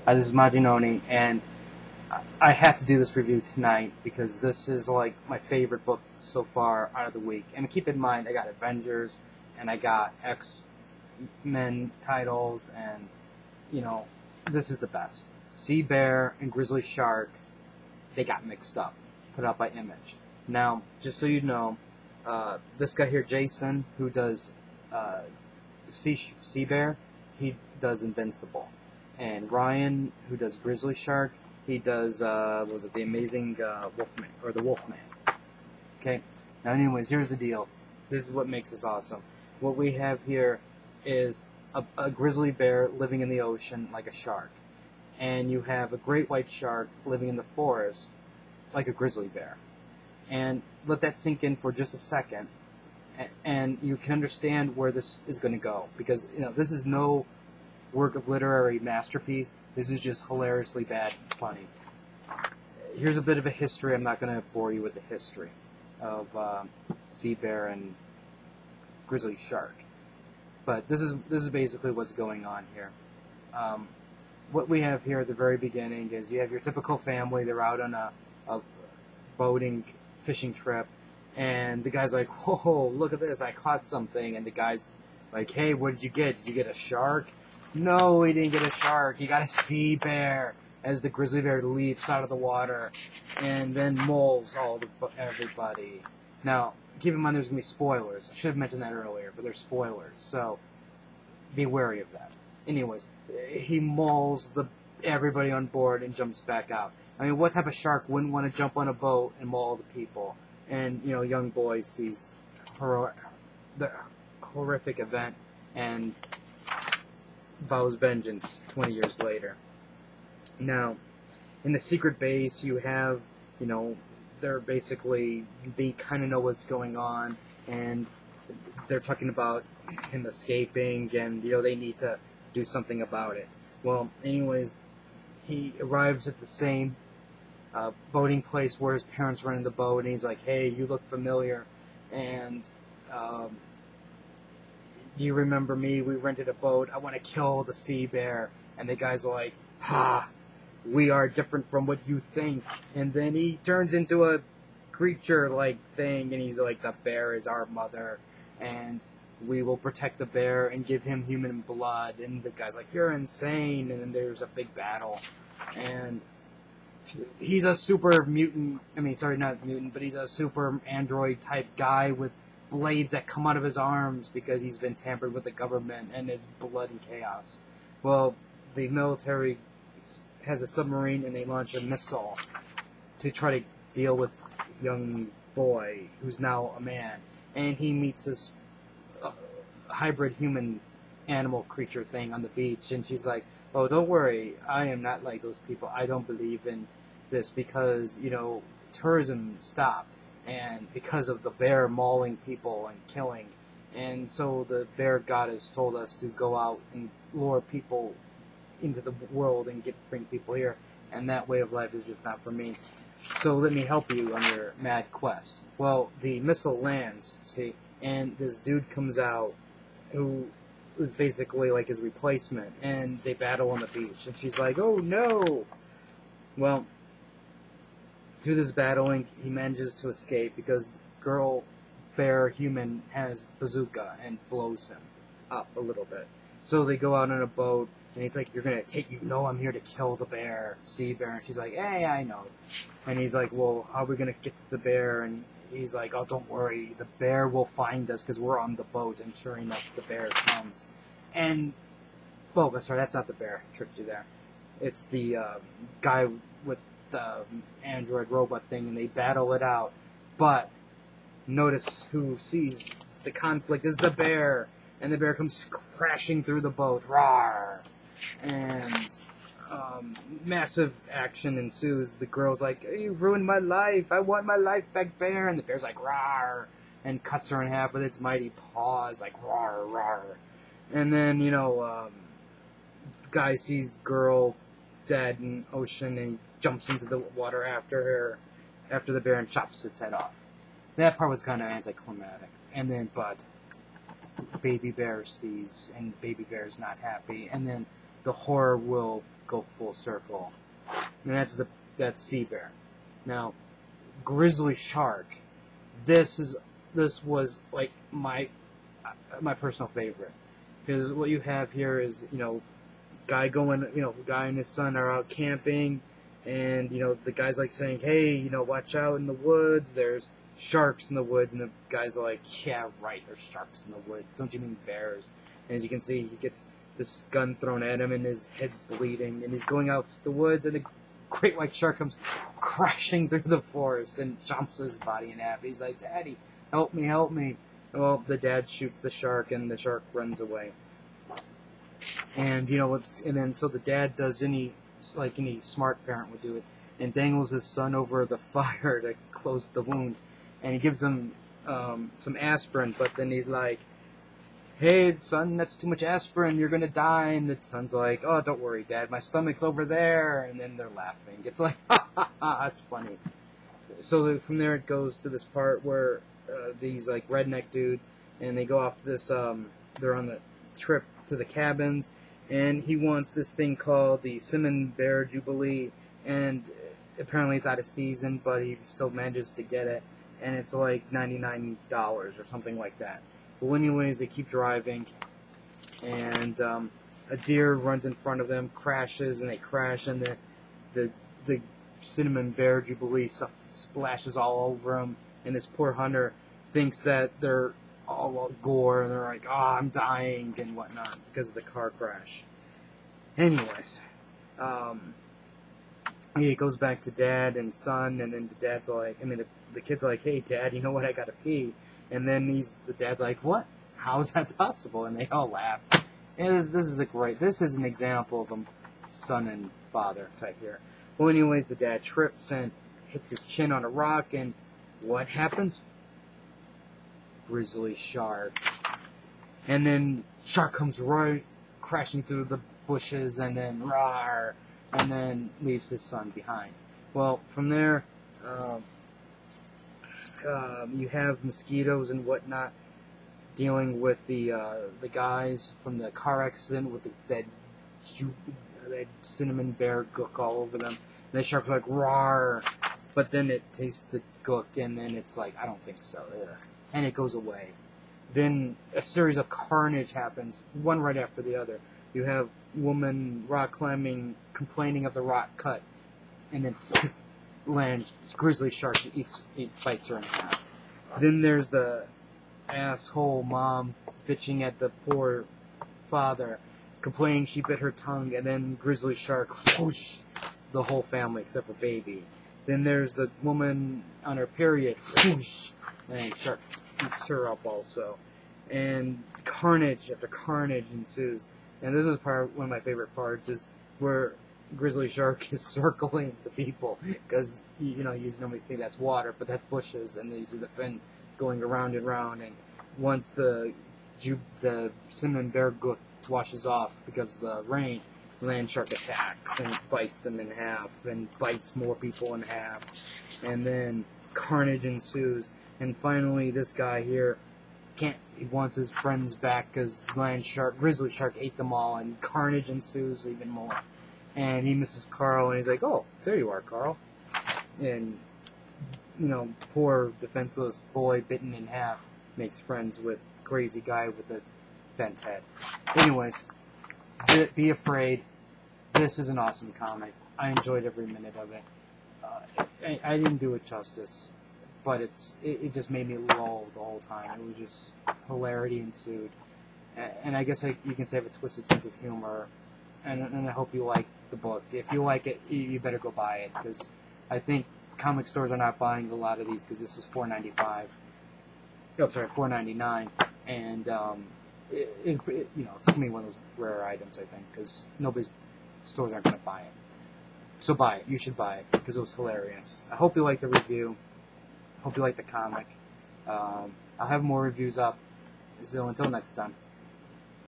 This is Majinoni, and I have to do this review tonight because this is like my favorite book so far out of the week. And keep in mind, I got Avengers and I got X-Men titles, and you know, this is the best. Sea Bear and Grizzly Shark, they got mixed up, put out by Image. Now, just so you know, this guy here, Jason, who does uh, Sea Bear, he does Invincible. And Ryan, who does Grizzly Shark, he does, was it the Amazing Wolfman, or the Wolfman. Okay? Now, anyways, here's the deal. This is what makes this awesome. What we have here is a grizzly bear living in the ocean like a shark. And you have a great white shark living in the forest like a grizzly bear. And let that sink in for just a second, and you can understand where this is going to go. Because, this is no work of literary masterpiece. This is just hilariously bad funny. Here's a bit of a history. I'm not going to bore you with the history of Sea Bear and Grizzly Shark, but this is basically what's going on here. What we have here at the very beginning is you have your typical family. They're out on a boating, fishing trip, and the guy's like, "Whoa, look at this! I caught something!" And the guy's like, "Hey, what did you get? Did you get a shark?" "No, he didn't get a shark. He got a sea bear." As the grizzly bear leaps out of the water and then mauls everybody. Now, keep in mind there's going to be spoilers. I should have mentioned that earlier, but there's spoilers, so be wary of that. Anyways, he mauls everybody on board and jumps back out. I mean, what type of shark wouldn't want to jump on a boat and maul the people? And, young boy sees the horrific event and vows vengeance 20 years later. Now, in the secret base, you have, they're basically, they kind of know what's going on, and they're talking about him escaping, and, they need to do something about it. Well, anyways, he arrives at the same boating place where his parents run in the boat, and he's like, "Hey, you look familiar, and do you remember me? We rented a boat. I want to kill the sea bear." And the guy's like, "Ha! We are different from what you think." And then he turns into a creature-like thing, and he's like, "The bear is our mother, and we will protect the bear and give him human blood." And the guy's like, "You're insane." And then there's a big battle, and he's a super mutant, sorry, not mutant, but he's a super android-type guy with blades that come out of his arms because he's been tampered with the government, and it's blood and chaos. Well, the military has a submarine, and they launch a missile to try to deal with young boy who's now a man, and he meets this hybrid human animal creature thing on the beach, and she's like, "Oh, don't worry, I am not like those people. I don't believe in this because tourism stopped, and because of the bear mauling people and killing, and so the bear goddess told us to go out and lure people into the world and bring people here, and that way of life is just not for me. So let me help you on your mad quest." Well, the missile lands, see, and this dude comes out who is basically like his replacement, and they battle on the beach, and she's like, "Oh no!" Well, through this battling, he manages to escape because girl bear human has bazooka and blows him up a little bit. So they go out on a boat, and he's like, "You're gonna I'm here to kill the bear, sea bear." And she's like, "Hey, I know." And he's like, "Well, how are we gonna get to the bear?" And he's like, "Oh, don't worry, the bear will find us because we're on the boat." And sure enough, the bear comes. And, well, that's not the bear. I tricked you there. It's the guy with the android robot thing, and they battle it out. But notice who sees the conflict is the bear, and the bear comes crashing through the boat. Rawr! And massive action ensues. The girl's like, "You ruined my life. I want my life back, bear." And the bear's like, "Rawr!" and cuts her in half with its mighty paws, like, "Rawr, rawr." And then, guy sees girl dead in ocean, and he jumps into the water after the bear, and chops its head off. That part was kind of anticlimactic. And then, but baby bear sees, and baby bear's not happy, and then the horror will go full circle. And that's sea bear. Now, grizzly shark. This was like my personal favorite, because what you have here is, guy and his son are out camping, and the guy's like saying, hey, watch out in the woods, there's sharks in the woods, and the guy's like, yeah, right, there's sharks in the woods, don't you mean bears? And as you can see, he gets this gun thrown at him, and his head's bleeding, and he's going out to the woods, and the great white shark comes crashing through the forest and chomps his body in half. He's like, Daddy, help me, help me. Well, the dad shoots the shark, and the shark runs away. And so the dad does any smart parent would do it, and dangles his son over the fire to close the wound, and he gives him some aspirin, but then he's like, hey, son, that's too much aspirin, you're gonna die. And the son's like, oh, don't worry, Dad, my stomach's over there. And then they're laughing. It's like, ha, ha, ha, that's funny. So from there it goes to this part where these, like, redneck dudes, and they go off to this, they're on the trip to the cabins, and he wants this thing called the Cinnamon Bear Jubilee, and apparently it's out of season, but he still manages to get it, and it's like $99 or something like that. But anyways, they keep driving, and a deer runs in front of them, crashes, and they crash, and the Cinnamon Bear Jubilee stuff splashes all over them, and this poor hunter thinks that they're all gore, and they're like, oh, I'm dying, and whatnot, because of the car crash. Anyways, he goes back to Dad and son, and then the kid's like, hey, Dad, you know what, I gotta pee. And then the dad's like, what? How is that possible? And they all laugh. And this is an example of a son and father type here. Well, anyways, the dad trips and hits his chin on a rock, and what happens? Grizzly shark. And then shark comes right crashing through the bushes, and then rawr, and then leaves his son behind. Well, from there, you have mosquitoes and whatnot dealing with the guys from the car accident with that cinnamon bear gook all over them. And the shark's like, roar, but then it tastes the gook, and then it's like, I don't think so. Ugh. And it goes away. Then a series of carnage happens, one right after the other. You have woman rock climbing, complaining of the rock cut, and then grizzly shark bites her in half. Then there's the asshole mom bitching at the poor father, complaining she bit her tongue, and then grizzly shark whoosh, the whole family except for baby. Then there's the woman on her period, whoosh, and shark eats her up also. And carnage after carnage ensues. And this is one of my favorite parts, is where grizzly shark is circling the people, because you normally think that's water, but that's bushes, and you see the fin going around and around. And once the cinnamon bear gook washes off because of the rain, land shark attacks and bites them in half and bites more people in half, and then carnage ensues. And finally, this guy here he wants his friends back because grizzly shark ate them all, and carnage ensues even more. And he misses Carl, and he's like, oh, there you are, Carl. And, poor defenseless boy bitten in half makes friends with crazy guy with a bent head. Anyways, be afraid. This is an awesome comic. I enjoyed every minute of it. I didn't do it justice, but it just made me lull the whole time. It was just hilarity ensued. And I guess you can say I have a twisted sense of humor, and I hope you like the book. If you like it, you better go buy it, because I think comic stores are not buying a lot of these, because this is $4.95. Oh, sorry, $4.99, and it's gonna be one of those rare items, I think, because stores aren't gonna buy it. So buy it. You should buy it, because it was hilarious. I hope you like the review. I hope you like the comic. I'll have more reviews up. So until next time.